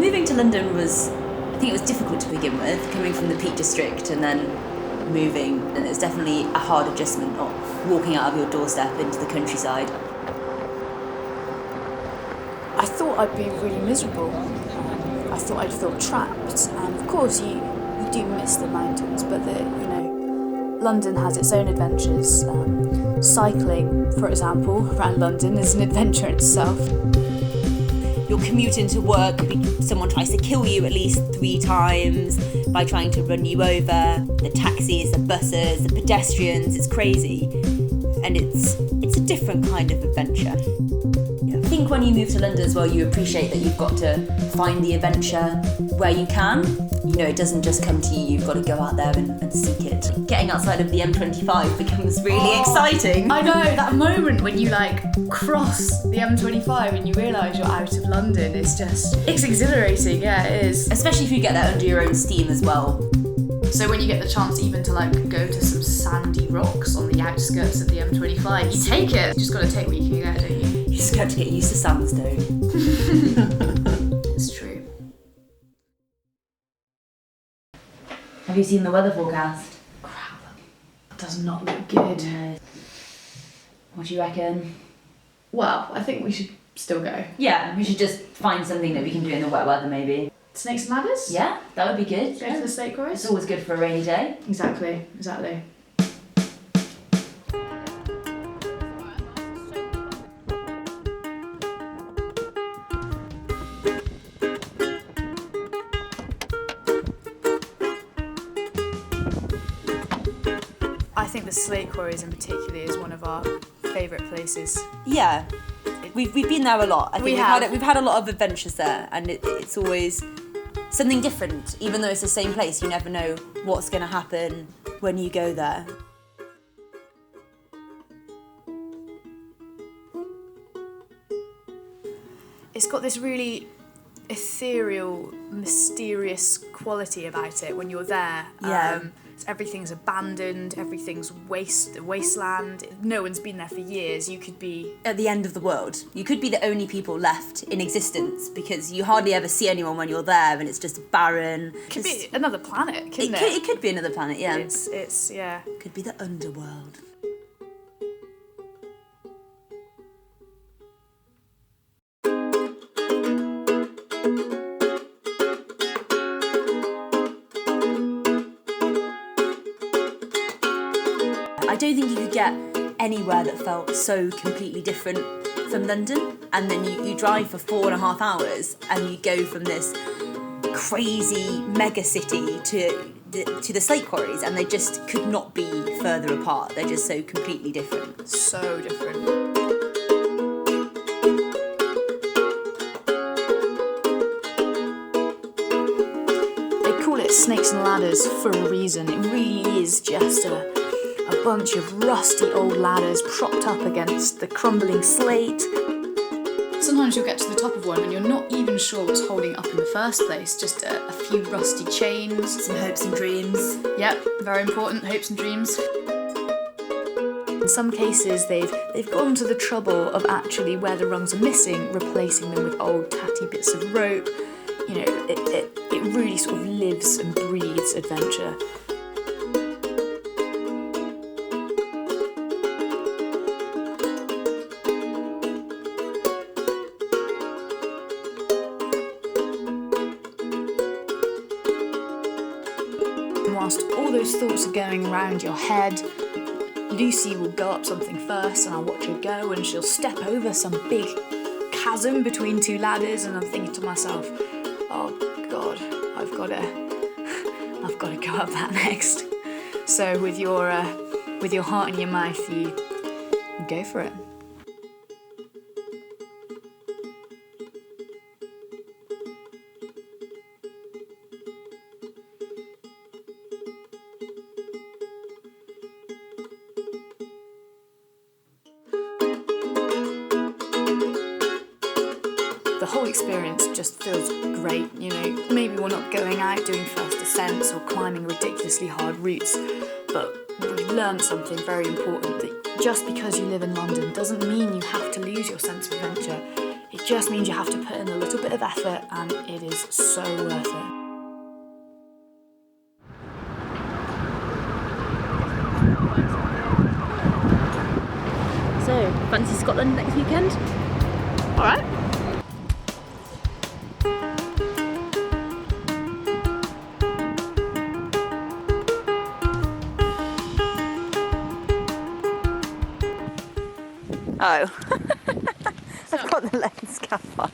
moving to London I think it was difficult to begin with, coming from the Peak District and then moving, and it was definitely a hard adjustment, not walking out of your doorstep into the countryside. I thought I'd be really miserable. I thought I'd feel trapped, and of course you do miss the mountains, but London has its own adventures. Cycling, for example, around London is an adventure in itself. Your commute into work, someone tries to kill you at least 3 times by trying to run you over. The taxis, the buses, the pedestrians, it's crazy. And it's a different kind of adventure. I think when you move to London as well, you appreciate that you've got to find the adventure where you can. It doesn't just come to you, you've got to go out there and seek it. Getting outside of the M25 becomes really exciting. I know, that moment when you cross the M25 and you realise you're out of London, it's exhilarating, yeah, it is. Especially if you get there under your own steam as well. So when you get the chance even to go to some sandy rocks on the outskirts of the M25, you take it. You just got to take what you can get, don't you? You just got to get used to sandstone. It's true. Have you seen the weather forecast? Crap. It does not look good. No. What do you reckon? Well, I think we should still go. Yeah, we should just find something that we can do in the wet weather maybe. Snakes and ladders? Yeah, that would be good. Go to the slate quarries? It's always good for a rainy day. Exactly. I think the slate quarries in particular is one of our favourite places. Yeah, we've been there a lot. I think we've had a lot of adventures there, and it's always something different. Even though it's the same place, you never know what's going to happen when you go there. It's got this really ethereal, mysterious quality about it when you're there. Yeah. Everything's abandoned, everything's wasteland. No one's been there for years. You could be at the end of the world. You could be the only people left in existence because you hardly ever see anyone when you're there, and it's just barren. It could be another planet, couldn't it? It could be another planet, yeah. It's yeah. Could be the underworld. I don't think you could get anywhere that felt so completely different from London. And then you drive for 4.5 hours and you go from this crazy mega city to the slate quarries, and they just could not be further apart. They're just so completely different. So different. They call it snakes and ladders for a reason. It really is just a bunch of rusty old ladders propped up against the crumbling slate. Sometimes you'll get to the top of one and you're not even sure what's holding it up in the first place, just a few rusty chains. Some hopes and dreams. Yep, very important, hopes and dreams. In some cases they've gone to the trouble of actually, where the rungs are missing, replacing them with old tatty bits of rope. It really sort of lives and breathes adventure. Whilst all those thoughts are going around your head, Lucy will go up something first and I'll watch her go, and she'll step over some big chasm between 2 ladders, and I'm thinking to myself, oh God, I've got to go up that next. So with your heart in your mouth, you go for it. The whole experience just feels great, maybe we're not going out doing first ascents or climbing ridiculously hard routes, but we've learned something very important, that just because you live in London doesn't mean you have to lose your sense of adventure. It just means you have to put in a little bit of effort, and it is so worth it. So, fancy Scotland next weekend? Alright. Oh, I've got the lens cap on.